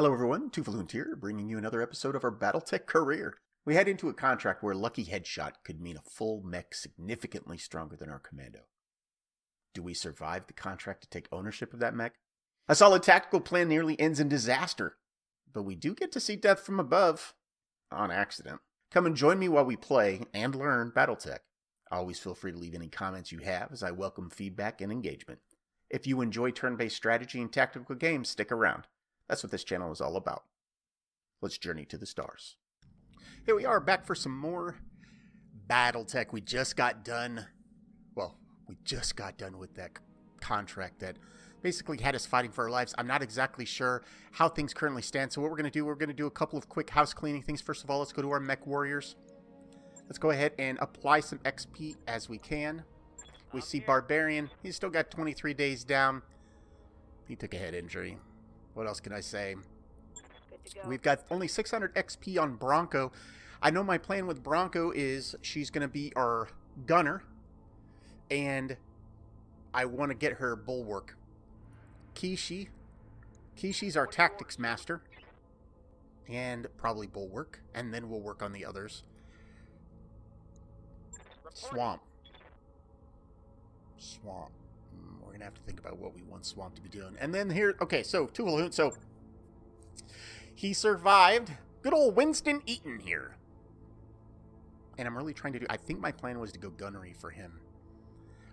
Hello everyone, Tufaloon here, bringing you another episode of our BattleTech Career. We head into a contract where a lucky headshot could mean a full mech significantly stronger than our commando. Do we survive the contract to take ownership of that mech? A solid tactical plan nearly ends in disaster, but we do get to see death from above, on accident. Come and join me while we play and learn BattleTech. Always feel free to leave any comments you have, as I welcome feedback and engagement. If you enjoy turn-based strategy and tactical games, stick around. That's what this channel is all about. Let's journey to the stars. Here we are, back for some more BattleTech. We just got done with that contract that basically had us fighting for our lives. I'm not exactly sure how things currently stand, so what we're going to do a couple of quick house cleaning things. First of all, let's go to our Mech Warriors. Let's go ahead and apply some XP as we can. We see Barbarian. He's still got 23 days down. He took a head injury. What else can I say? We've got only 600 XP on Bronco. I know my plan with Bronco is she's going to be our gunner, and I want to get her bulwark. Kishi's our tactics master, and probably bulwark, and then we'll work on the others. Swamp. We're going to have to think about what we want Swamp to be doing. And then here, okay, so Tufaloon, so he survived. Good old Winston Eaton here. And I'm really trying to do, I think my plan was to go gunnery for him.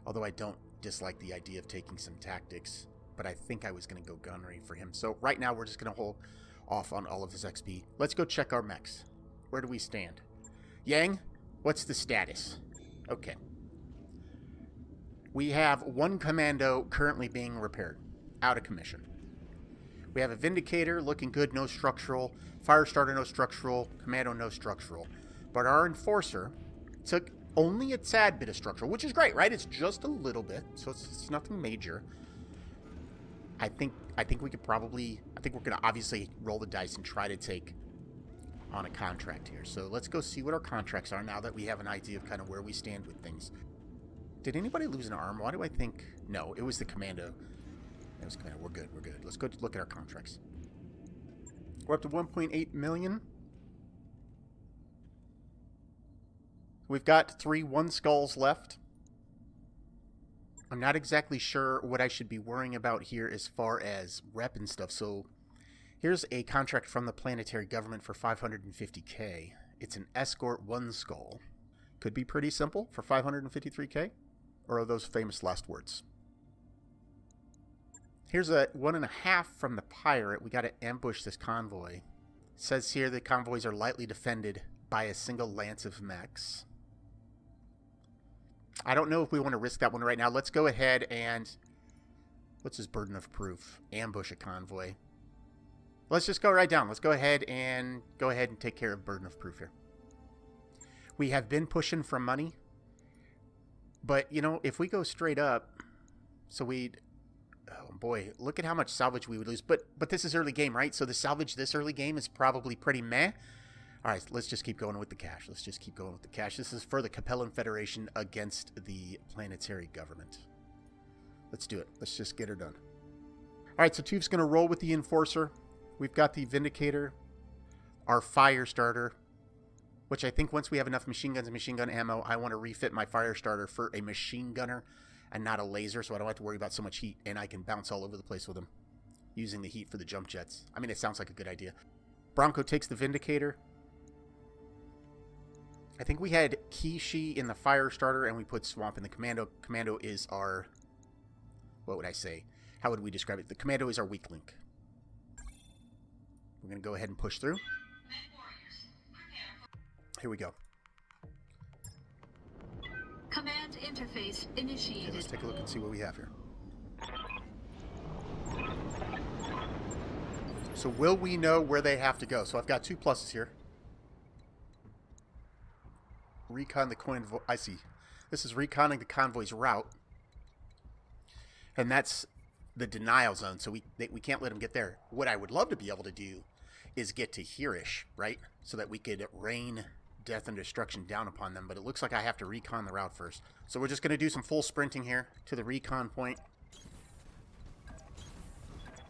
Although I don't dislike the idea of taking some tactics. But I think I was going to go gunnery for him. So right now we're just going to hold off on all of his XP. Let's go check our mechs. Where do we stand? Yang, what's the status? Okay. We have one commando currently being repaired. Out of commission. We have a Vindicator looking good, no structural. Firestarter, no structural. Commando, no structural. But our Enforcer took only a tad bit of structural, which is great, right? It's just a little bit, so it's nothing major. I think we could probably, I think we're going to obviously roll the dice and try to take on a contract here. So let's go see what our contracts are now that we have an idea of kind of where we stand with things. Did anybody lose an arm? Why do I think... No, it was the commando. It was commando. We're good. Let's go look at our contracts. We're up to 1.8 million. We've got 3 1-skulls left. I'm not exactly sure what I should be worrying about here as far as rep and stuff. So here's a contract from the planetary government for 550k. It's an escort 1-skull. Could be pretty simple for 553k. Or are those famous last words? Here's a 1.5 from the pirate. We got to ambush this convoy. It says here the convoys are lightly defended by a single lance of mechs. I don't know if we want to risk that one right now. Let's go ahead and... What's his burden of proof? Ambush a convoy. Let's just go right down. Let's go ahead and take care of burden of proof here. We have been pushing for money. But, you know, if we go straight up, so we'd... Oh, boy, look at how much salvage we would lose. But this is early game, right? So the salvage this early game is probably pretty meh. All right, let's just keep going with the cash. This is for the Capellan Federation against the planetary government. Let's do it. Let's just get her done. All right, so Tuf's going to roll with the Enforcer. We've got the Vindicator, our Firestarter, which I think once we have enough machine guns and machine gun ammo, I want to refit my Firestarter for a machine gunner and not a laser, so I don't have to worry about so much heat, and I can bounce all over the place with them using the heat for the jump jets. I mean, it sounds like a good idea. Bronco takes the Vindicator. I think we had Kishi in the Firestarter, and we put Swamp in the Commando. Commando is our... What would I say? How would we describe it? The Commando is our weak link. We're going to go ahead and push through. Here we go. Command interface initiated. Okay, let's take a look and see what we have here. So will we know where they have to go? So I've got 2 pluses here. Recon the convoy. I see. This is reconning the convoy's route. And that's the denial zone, so we can't let them get there. What I would love to be able to do is get to hereish, right? So that we could rain death and destruction down upon them, but it looks like I have to recon the route first. So we're just going to do some full sprinting here to the recon point.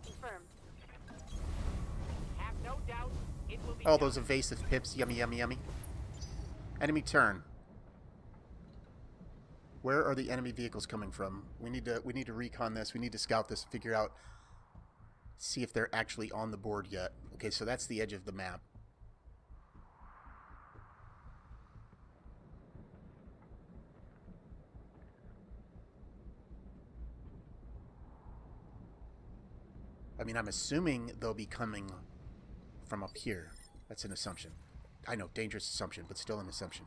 Confirmed. Oh, those evasive pips. Yummy, yummy, yummy. Enemy turn. Where are the enemy vehicles coming from? We need to recon this. We need to scout this, figure out, see if they're actually on the board yet. Okay, so that's the edge of the map. I mean, I'm assuming they'll be coming from up here. That's an assumption. I know, dangerous assumption, but still an assumption.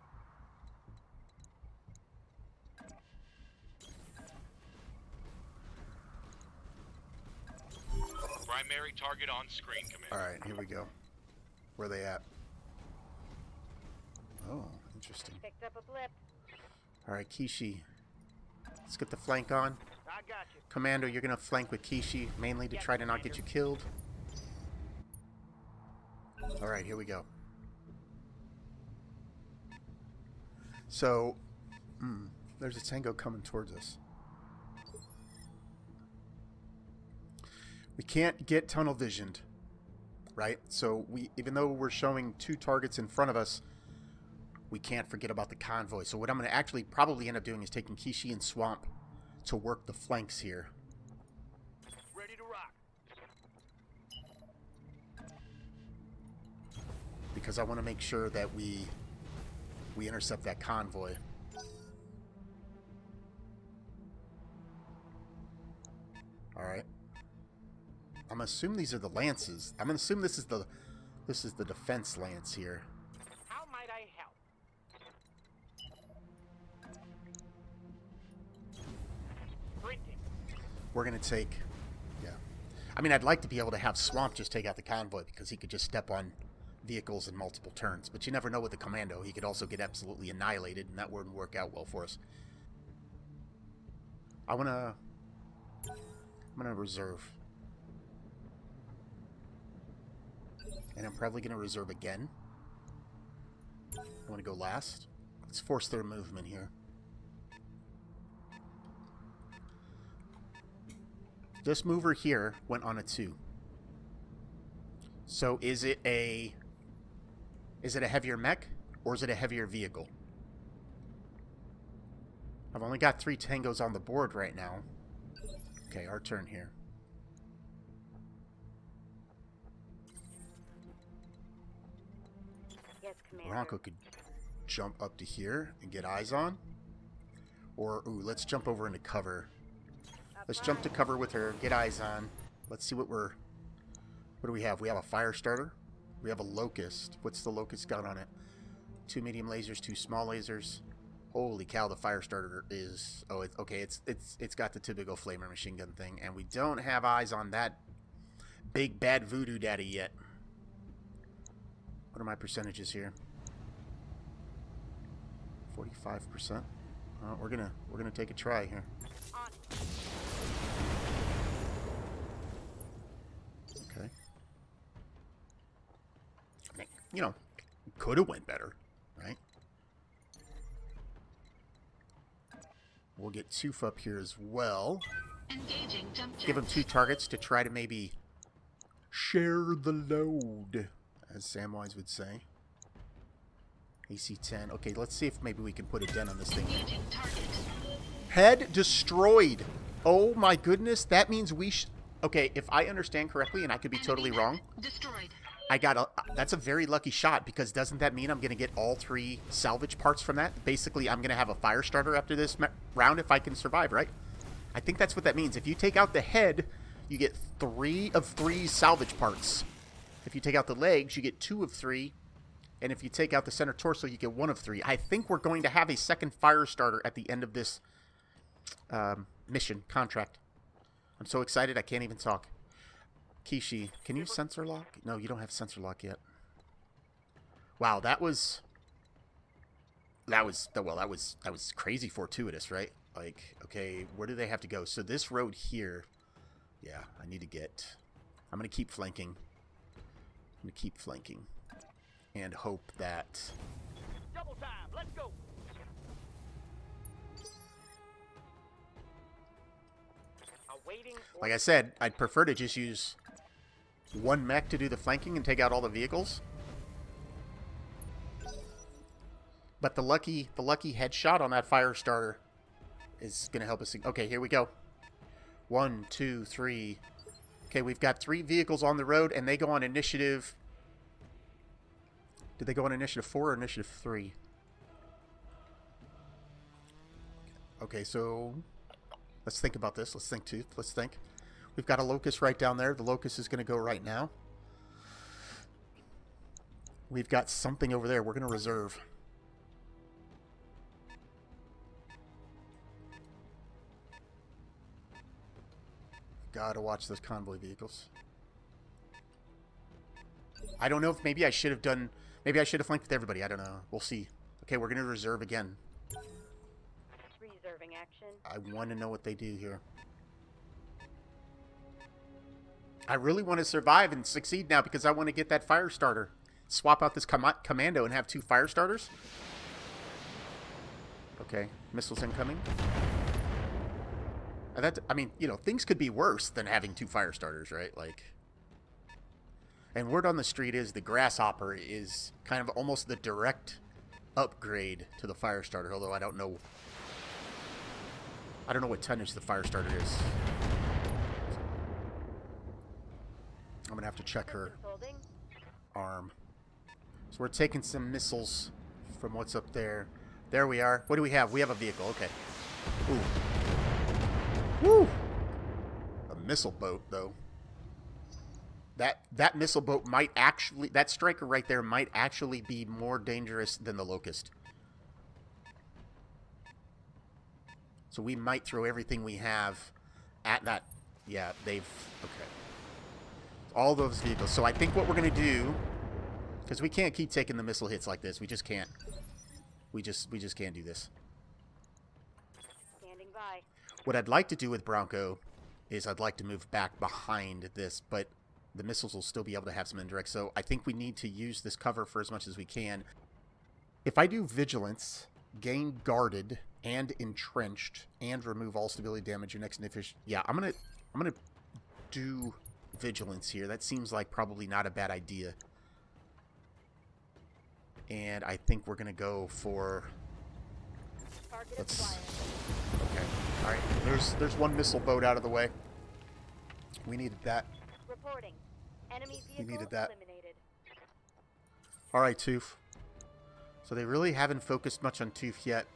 Primary target on screen, Commander. Alright, here we go. Where are they at? Oh, interesting. Picked up a blip. Alright, Kishi. Let's get the flank on. I got you. Commando, you're going to flank with Kishi, mainly to try to not get you killed. Alright, here we go. So, there's a tango coming towards us. We can't get tunnel visioned, right? So, even though we're showing 2 targets in front of us, we can't forget about the convoy. So what I'm going to actually probably end up doing is taking Kishi and Swamp to work the flanks here. Ready to rock. Because I want to make sure that we intercept that convoy. Alright. I'm going to assume these are the lances. I'm going to assume this is the defense lance here. How might I help? Printing. We're going to take... Yeah. I mean, I'd like to be able to have Swamp just take out the convoy because he could just step on vehicles in multiple turns. But you never know with the Commando. He could also get absolutely annihilated, and that wouldn't work out well for us. I'm going to reserve. And I'm probably going to reserve again. I want to go last. Let's force their movement here. This mover here went on a 2. So is it a heavier mech or is it a heavier vehicle? I've only got 3 tangos on the board right now. Okay, our turn here. Yes, Commander. Bronco could jump up to here and get eyes on. Or, ooh, let's jump over into cover. Let's jump to cover with her, get eyes on. Let's see what do we have? We have a fire starter. We have a locust. What's the locust got on it? 2 medium lasers, 2 small lasers. Holy cow, the fire starter is... Oh, it's got the typical flamer machine gun thing. And we don't have eyes on that big bad voodoo daddy yet. What are my percentages here? 45%. We're gonna take a try here. Okay. I mean, you know, could have went better, right? We'll get Toof up here as well. Engaging jump jet. Give him 2 targets to try to maybe share the load, as Samwise would say. AC-10. Okay, let's see if maybe we can put a dent on this thing. Engaging target. Head destroyed. Oh my goodness, that means we okay, if I understand correctly, and I could be totally wrong, Destroyed. that's a very lucky shot, because doesn't that mean I'm going to get all 3 salvage parts from that? Basically, I'm going to have a fire starter after this round if I can survive, right? I think that's what that means. If you take out the head, you get 3 of 3 salvage parts. If you take out the legs, you get 2 of 3. And if you take out the center torso, you get 1 of 3. I think we're going to have a second fire starter at the end of this mission contract. I'm so excited I can't even talk. Kishi, can you sensor lock? No, you don't have sensor lock yet. Wow, that was crazy fortuitous, right? Like, okay, where do they have to go? So this road here, yeah, I'm gonna keep flanking. And hope that... Double time. Let's go. Awaiting. Like I said, I'd prefer to just use 1 mech to do the flanking and take out all the vehicles. But the lucky headshot on that fire starter is going to help us. Okay, here we go. 1, 2, 3. Okay, we've got 3 vehicles on the road, and they go on initiative. Did they go on initiative 4 or initiative 3? Okay, so let's think about this. Let's think, Tooth. Let's think. We've got a locust right down there. The locust is going to go right now. We've got something over there. We're going to reserve. Gotta watch those convoy vehicles. I don't know if maybe I should have done... Maybe I should have flanked with everybody. I don't know. We'll see. Okay, we're going to reserve again. Reserving action. I want to know what they do here. I really want to survive and succeed now because I want to get that fire starter. Swap out this commando and have 2 fire starters. Okay, missiles incoming. I mean, you know, things could be worse than having 2 fire starters, right? Like, and word on the street is the grasshopper is kind of almost the direct upgrade to the fire starter. Although I don't know what tonnage the fire starter is. I'm gonna have to check her arm. So we're taking some missiles from what's up there. There we are. What do we have? We have a vehicle. Okay. Ooh. Woo! A missile boat, though. That missile boat might actually... That striker right there might actually be more dangerous than the locust. So we might throw everything we have at that... Yeah, they've... Okay. All those vehicles. So I think what we're going to do... Because we can't keep taking the missile hits like this. We just can't. We just can't do this. Standing by. What I'd like to do with Bronco is I'd like to move back behind this, but the missiles will still be able to have some indirect. So I think we need to use this cover for as much as we can. If I do Vigilance, gain Guarded and Entrenched, and remove all stability damage your next inefficient... Yeah, I'm gonna do Vigilance here. That seems like probably not a bad idea. And I think we're gonna go for... Let's... Okay. All right. There's one missile boat out of the way. We needed that. Reporting. Enemy vehicle We needed that. eliminated. All right, Tooth. So they really haven't focused much on Tooth yet.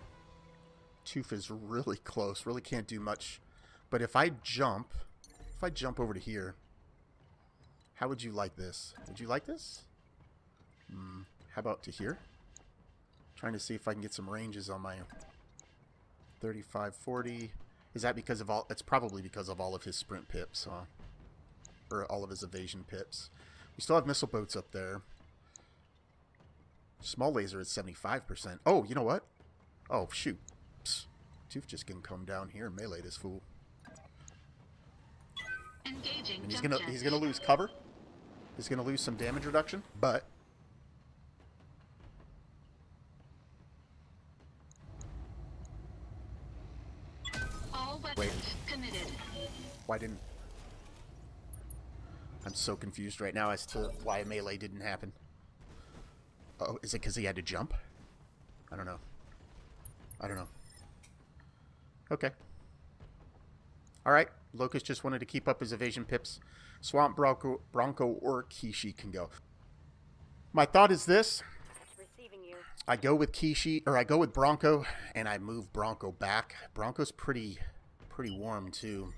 Tooth is really close. Really can't do much. But if I jump over to here, how would you like this? Would you like this? How about to here? Trying to see if I can get some ranges on my 35, 40. Is that because of all... It's probably because of all of his sprint pips, huh? Or all of his evasion pips. We still have missile boats up there. Small laser is 75%. Oh, you know what? Oh, shoot. Psst. Tooth just can come down here and melee this fool. Engaging. And Jump he's jet. gonna lose cover. He's gonna lose some damage reduction, but... All weapons Wait. committed. Why didn't... I'm so confused right now as to why melee didn't happen. Oh, is it because he had to jump? I don't know. I don't know. Okay. Alright. Locust just wanted to keep up his evasion pips. Swamp Bronco or Kishi can go. My thought is this. Receiving you. I go with Kishi, or I go with Bronco, and I move Bronco back. Bronco's pretty warm, too.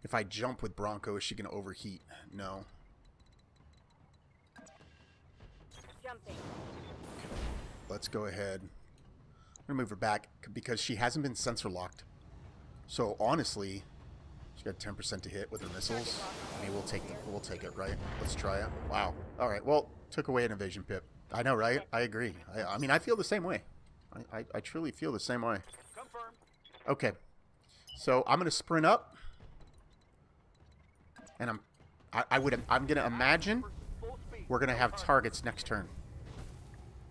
If I jump with Bronco, is she going to overheat? No. Jumping. Let's go ahead. I'm going to move her back because she hasn't been sensor locked. So, honestly, she got 10% to hit with her missiles. I mean, we'll take it, right? Let's try it. Wow. All right. Well, took away an evasion pip. I know, right? I agree. I mean, I feel the same way. I truly feel the same way. Confirmed. Okay. So, I'm going to sprint up. And I'm going to imagine Full speed. we're going to have targets next turn.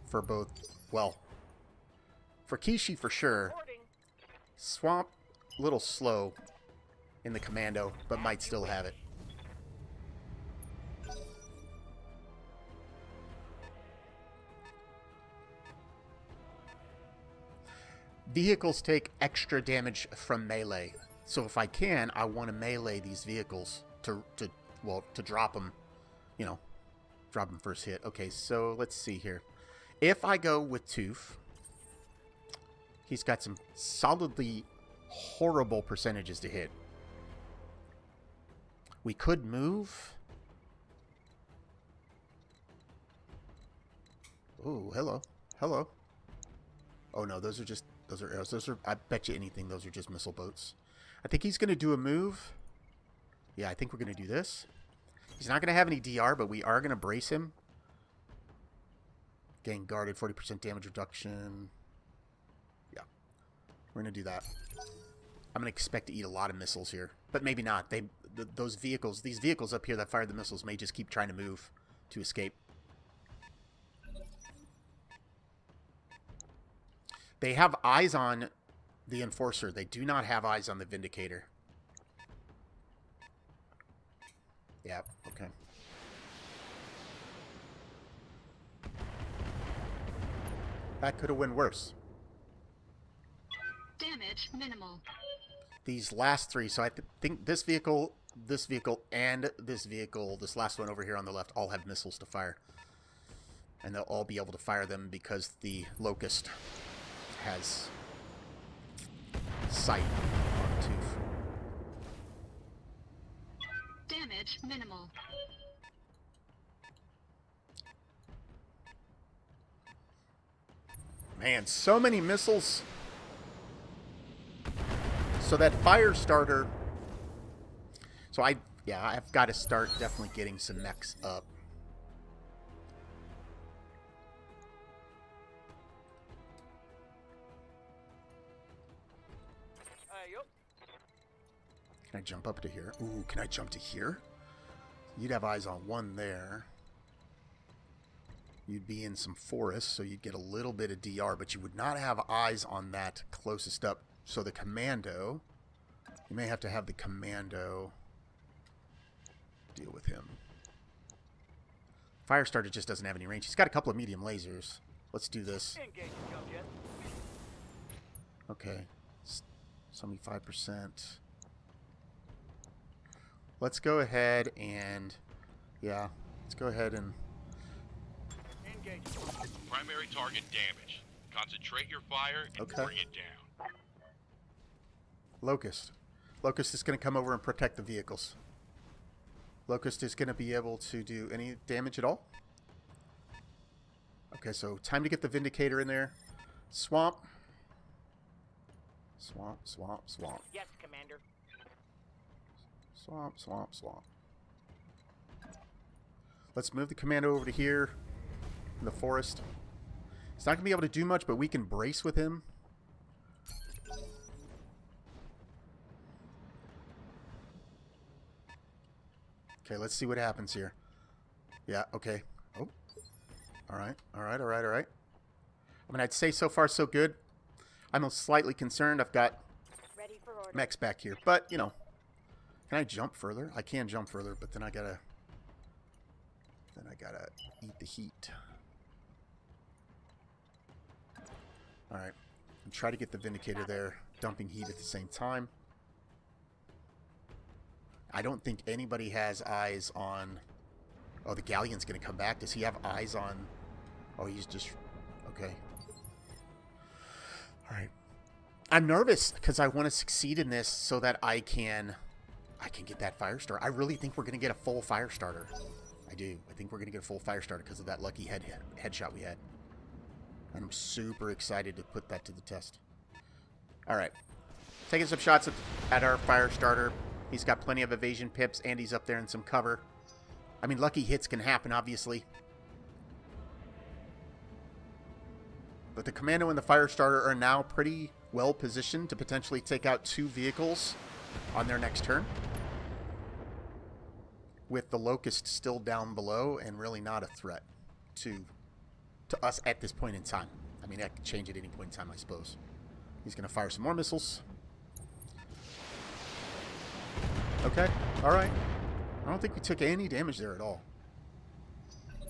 For both, well, for Kishi for sure. Reporting. Swamp, a little slow in the commando, but might still have it. Vehicles take extra damage from melee. So if I can, I want to melee these vehicles to drop them, you know, drop them first hit. Okay, so let's see here. If I go with Tooth, he's got some solidly horrible percentages to hit. We could move. Oh, hello. Hello. Oh no, those are arrows. Those are, I bet you anything, those are just missile boats. I think he's going to do a move. Yeah, I think we're going to do this. He's not going to have any DR, but we are going to brace him. Gain guarded, 40% damage reduction. Yeah, we're going to do that. I'm going to expect to eat a lot of missiles here, but maybe not. These vehicles up here that fire the missiles may just keep trying to move to escape. They have eyes on the Enforcer. They do not have eyes on the Vindicator. Yeah, okay. That could have went worse. Damage minimal. These last three, so I think this vehicle, and this vehicle, this last one over here on the left, all have missiles to fire. And they'll all be able to fire them because the Locust has sight on Tooth. Damage minimal. Man, so many missiles. So that fire starter. So I've got to start definitely getting some mechs up. Can I jump up to here? Ooh, can I jump to here? You'd have eyes on one there. You'd be in some forest, so you'd get a little bit of DR, but you would not have eyes on that closest up. So the commando, you may have to have the commando deal with him. Firestarter just doesn't have any range. He's got a couple of medium lasers. Let's do this. Okay. 75%. Let's go ahead and... Yeah, let's go ahead and... Primary target damaged. Concentrate your fire and bring it down. Locust. Locust is going to come over and protect the vehicles. Locust is going to be able to do any damage at all. Okay, so time to get the Vindicator in there. Swamp. Swamp, swamp, swamp. Yes, Commander. Swamp, swamp, swamp. Let's move the commando over to here in the forest. He's not going to be able to do much, but we can brace with him. Okay, let's see what happens here. Yeah, okay. Oh. Alright, alright, alright, alright. I mean, I'd say so far so good. I'm slightly concerned. I've got Ready for order. mechs back here. But, you know, can I jump further? I can jump further, but then I gotta eat the heat. Alright. And try to get the Vindicator there, dumping heat at the same time. I don't think anybody has eyes on... Oh, the Galleon's going to come back. Does he have eyes on... Oh, he's just... Okay. Alright. I'm nervous because I want to succeed in this so that I can get that Firestarter. I really think we're going to get a full Firestarter. I do. I think we're going to get a full Firestarter because of that lucky headshot we had. And I'm super excited to put that to the test. Alright. Taking some shots at our Firestarter. He's got plenty of evasion pips, and he's up there in some cover. I mean, lucky hits can happen, obviously. But the Commando and the Firestarter are now pretty well positioned to potentially take out 2 vehicles on their next turn. With the Locust still down below and really not a threat to us at this point in time. I mean, that could change at any point in time, I suppose. He's going to fire some more missiles. Okay, alright. I don't think we took any damage there at all.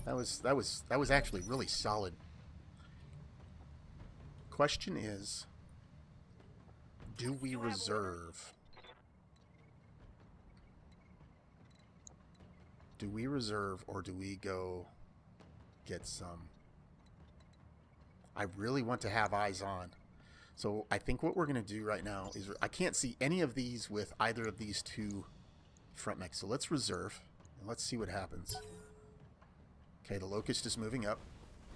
That was actually really solid. Question is, Do we reserve? Do we reserve or do we go get some? I really want to have eyes on. So I think what we're going to do right now is I can't see any of these with either of these two front mechs. So let's reserve and let's see what happens. Okay, the Locust is moving up.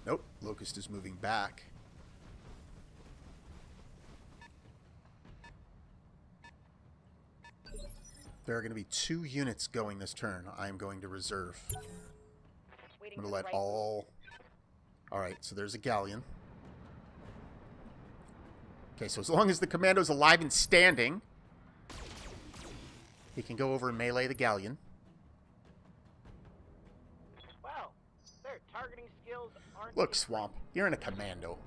Nope, Locust is moving back. There are going to be 2 units going this turn. I am going to reserve. I'm going to let all... Alright, so there's a galleon. Okay, so as long as the commando's alive and standing, he can go over and melee the galleon. Wow, their targeting skills aren't. Look, Swamp, you're in a commando.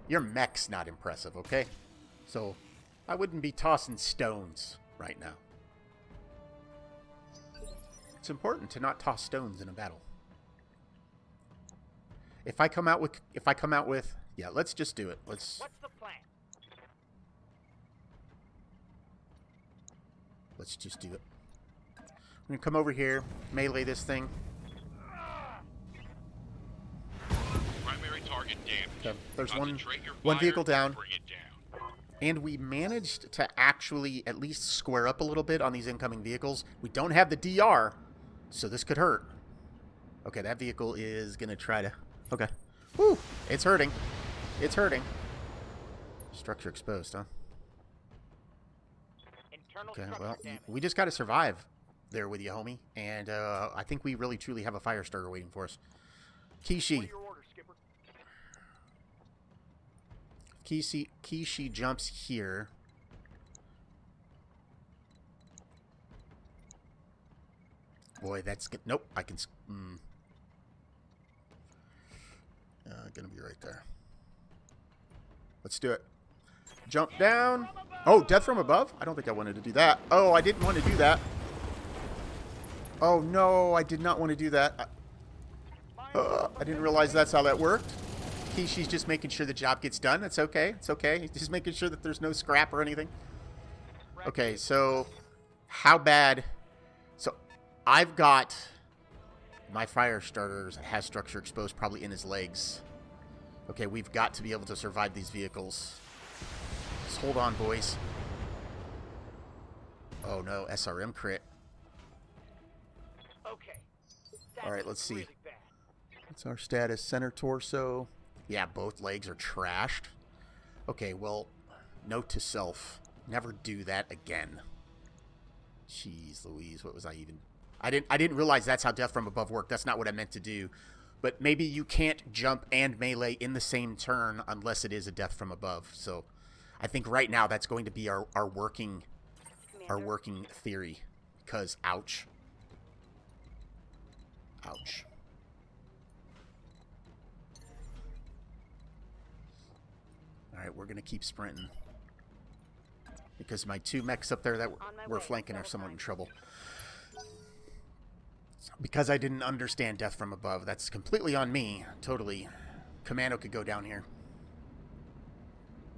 Your mech's not impressive, okay? So, I wouldn't be tossing stones right now. It's important to not toss stones in a battle. If I come out with, yeah, let's just do it. Let's What's the plan? just do it. I'm gonna come over here, melee this thing. Primary target damage. Okay, there's Concentrate your one fire vehicle down. and bring it down. And we managed to actually at least square up a little bit on these incoming vehicles. We don't have the DR, so this could hurt. Okay, that vehicle is going to try to... Okay. Whew! It's hurting. It's hurting. Structure exposed, huh? Internal Okay, structure well, damage. we just got to survive there with you, homie. And I think we really, truly have a fire starter waiting for us. Kishi. What are your orders, Skipper? Kishi jumps here. Boy, that's good. Nope, I can... gonna be right there. Let's do it. Jump down. Oh, death from above? I don't think I wanted to do that. Oh, I didn't want to do that. Oh, no, I did not want to do that. I didn't realize that's how that worked. Kishi's just making sure the job gets done. It's okay. It's okay. He's just making sure that there's no scrap or anything. Okay, so how bad... So I've got my fire starters has structure exposed probably in his legs. Okay, we've got to be able to survive these vehicles. Just hold on, boys. Oh no, SRM crit. Okay. All right, let's see. Really bad. What's our status? Center torso. Yeah, both legs are trashed. Okay, well, note to self. Never do that again. Jeez Louise, what was I even... I didn't realize that's how death from above worked. That's not what I meant to do. But maybe you can't jump and melee in the same turn unless it is a death from above. So I think right now that's going to be our working theory. Because ouch. Ouch. Alright, we're going to keep sprinting. Because my 2 mechs up there that were flanking are somewhat in trouble. Because I didn't understand death from above. That's completely on me. Totally. Commando could go down here.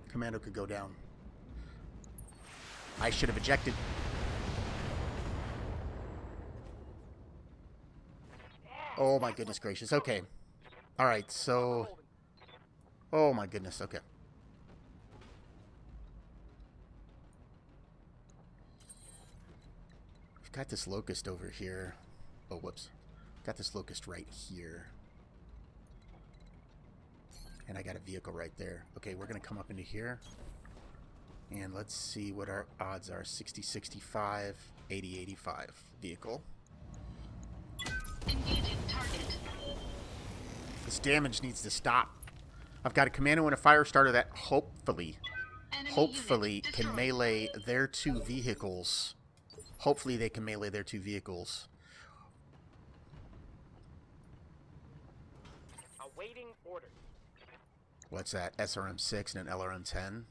Commando could go down. I should have ejected. Oh my goodness gracious. Okay. Alright, so... Oh my goodness, okay. We've got this Locust over here. Oh, whoops. Got this Locust right here. And I got a vehicle right there. Okay, we're going to come up into here. And let's see what our odds are. 60, 65, 80, 85 vehicle. Engaging target. This damage needs to stop. I've got a commando and a fire starter that hopefully Enemy unit can destroyed. melee their 2 vehicles. Hopefully they can melee their 2 vehicles. Awaiting orders. What's that? SRM-6 and an LRM-10?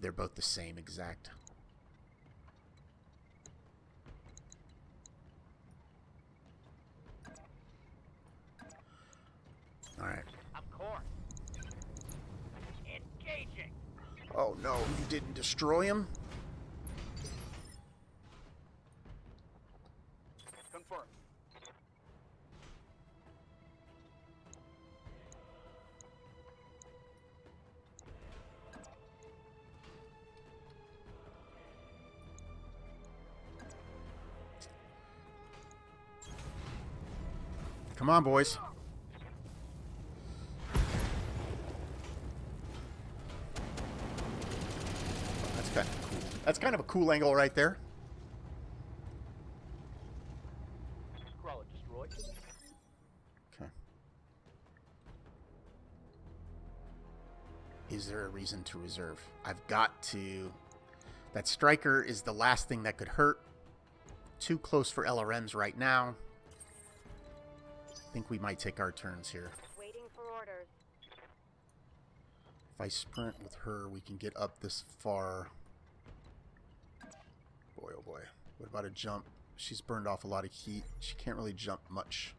They're both the same exact. Alright. Of course. Engaging. Oh Oh no, you didn't destroy him? Confirmed. Come on, boys. That's kind of cool. That's kind of a cool angle right there. Crawler destroyed. Okay. Is there a reason to reserve? I've got to... That striker is the last thing that could hurt. Too close for LRMs right now. I think we might take our turns here. Waiting for orders. If I sprint with her, we can get up this far. Boy, oh boy. What about a jump? She's burned off a lot of heat. She can't really jump much.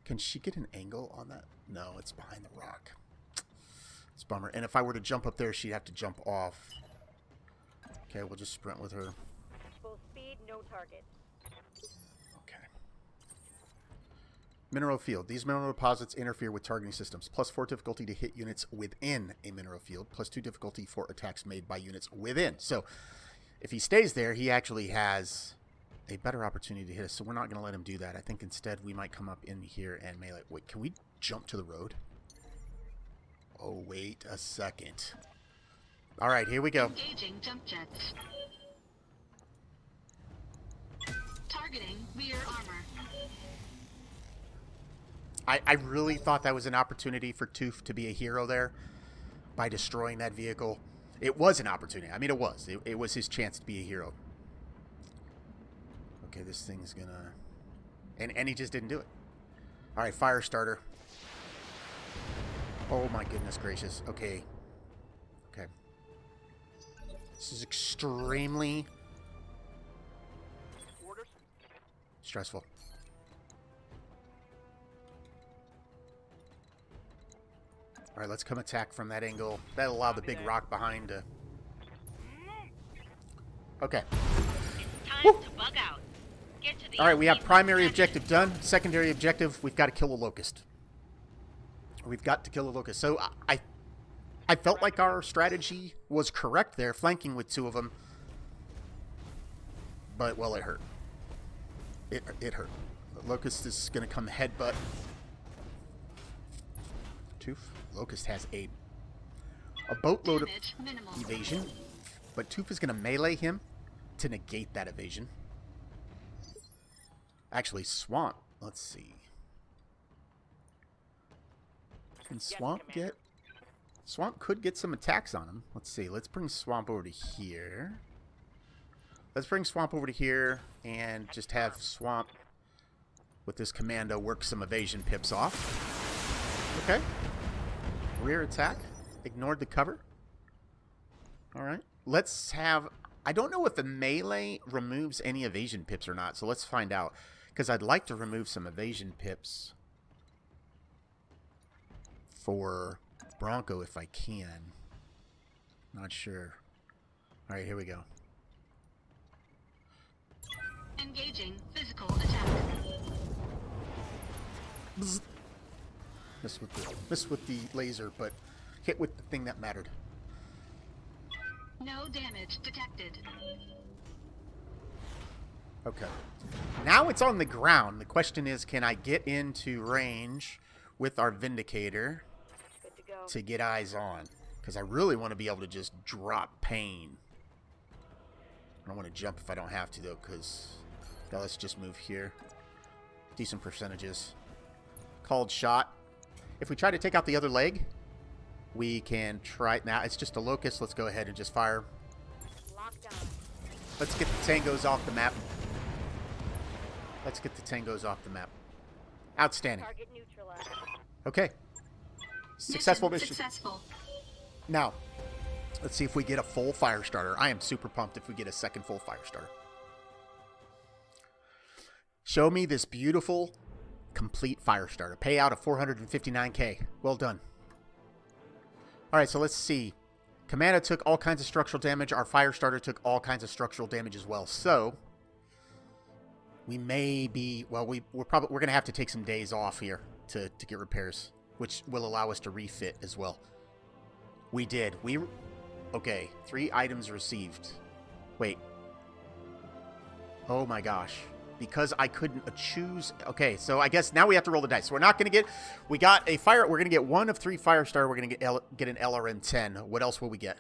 Can she get an angle on that? No, it's behind the rock. It's a bummer. And if I were to jump up there, she'd have to jump off. Okay, we'll just sprint with her. Full speed, no target. Okay. Mineral field. These mineral deposits interfere with targeting systems. +4 difficulty to hit units within a mineral field. +2 difficulty for attacks made by units within. So, if he stays there, he actually has a better opportunity to hit us. So, we're not going to let him do that. I think instead we might come up in here and melee. Wait, can we jump to the road? Oh, wait a second. All right, here we go. Engaging jump jets. Targeting rear armor. I really thought that was an opportunity for Tooth to be a hero there by destroying that vehicle. It was an opportunity. I mean, it was. It was his chance to be a hero. Okay, this thing's gonna... And he just didn't do it. All right, fire starter. Oh, my goodness gracious. Okay. Okay. This is extremely Orders. stressful. All right, let's come attack from that angle. That'll allow the big rock behind to... Okay. Time Woo. to bug out. Get to the All right, we have enemy primary when objective done. Secondary objective, we've got to kill a locust. We've got to kill a locust. So I felt like our strategy was correct there, flanking with two of them. But, well, it hurt. It hurt. The locust is going to come headbutt. Tooth. Locust has a boatload of damage minimal. evasion, but Tooth is going to melee him to negate that evasion. Actually, Swamp. Let's see. Can Swamp get... Swamp could get some attacks on him. Let's see. Let's bring Swamp over to here. Let's bring Swamp over to here and just have Swamp with this commando work some evasion pips off. Okay. Rear attack. Ignored the cover. Alright. Let's have... I don't know if the melee removes any evasion pips or not, so let's find out. Because I'd like to remove some evasion pips for Bronco if I can. Not sure. Alright, here we go. Engaging physical attack. Bzz. Miss with the laser, but hit with the thing that mattered. No damage detected. Okay. Now it's on the ground. The question is, can I get into range with our Vindicator Good to go. to get eyes on? Because I really want to be able to just drop pain. I don't want to jump if I don't have to, though, because... Yeah, let's just move here. Decent percentages. Called shot. If we try to take out the other leg, we can try... Now, it's just a locust. Let's go ahead and just fire. Lockdown. Let's get the tangos off the map. Let's get the tangos off the map. Outstanding. Target neutralized. Okay. Successful mission. Successful. Now, let's see if we get a full fire starter. I am super pumped if we get a second full fire starter. Show me this beautiful, complete fire starter. Payout of 459k. Well done. All right, so let's see. Commander took all kinds of structural damage. Our fire starter took all kinds of structural damage as well. So we may be, well, we're going to have to take some days off here to get repairs, which will allow us to refit as well. We did. Okay, 3 items received. Wait. Oh my gosh. Because I couldn't choose. Okay, so I guess now we have to roll the dice. So we're not going to get, we got a fire, we're going to get 1 of 3 fire star. We're going to get an LRM 10. What else will we get?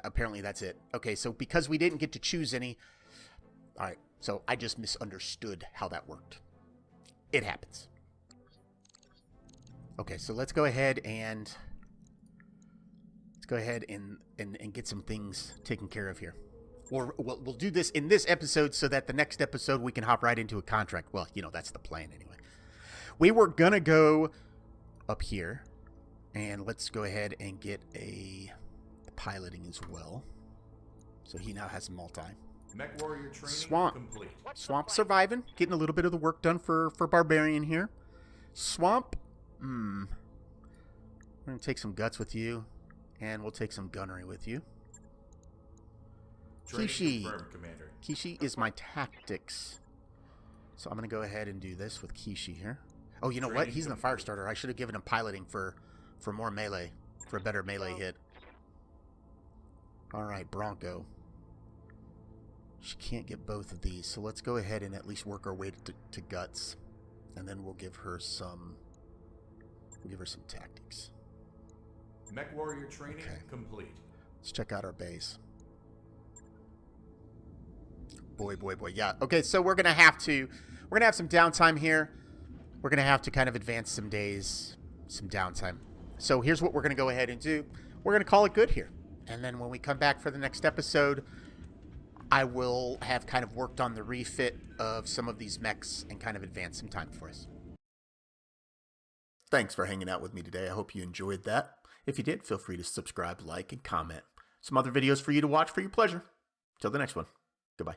Apparently that's it. Okay, so because we didn't get to choose any, all right, so I just misunderstood how that worked. It happens. Okay, so let's go ahead and get some things taken care of here. Or we'll do this in this episode so that the next episode we can hop right into a contract. Well, you know, that's the plan anyway. We were going to go up here, and let's go ahead and get a piloting as well. So he now has multi. Mechwarrior training Swamp. complete. Swamp surviving. Getting a little bit of the work done for Barbarian here. Swamp. We're going to take some guts with you, and we'll take some gunnery with you. Training Kishi. confirmed, Commander. Kishi is my tactics. So I'm going to go ahead and do this with Kishi here. Oh, you know what? He's in the fire starter. I should have given him piloting for more melee, for a better melee hit. All right, Bronco. She can't get both of these, so let's go ahead and at least work our way to guts. And then we'll give her some tactics. Mechwarrior training Okay. complete. Let's check out our base. Boy. Yeah. Okay, so we're going to have some downtime here. We're going to have to kind of advance some days, some downtime. So here's what we're going to go ahead and do. We're going to call it good here. And then when we come back for the next episode, I will have kind of worked on the refit of some of these mechs and kind of advance some time for us. Thanks for hanging out with me today. I hope you enjoyed that. If you did, feel free to subscribe, like, and comment. Some other videos for you to watch for your pleasure. Till the next one. Goodbye.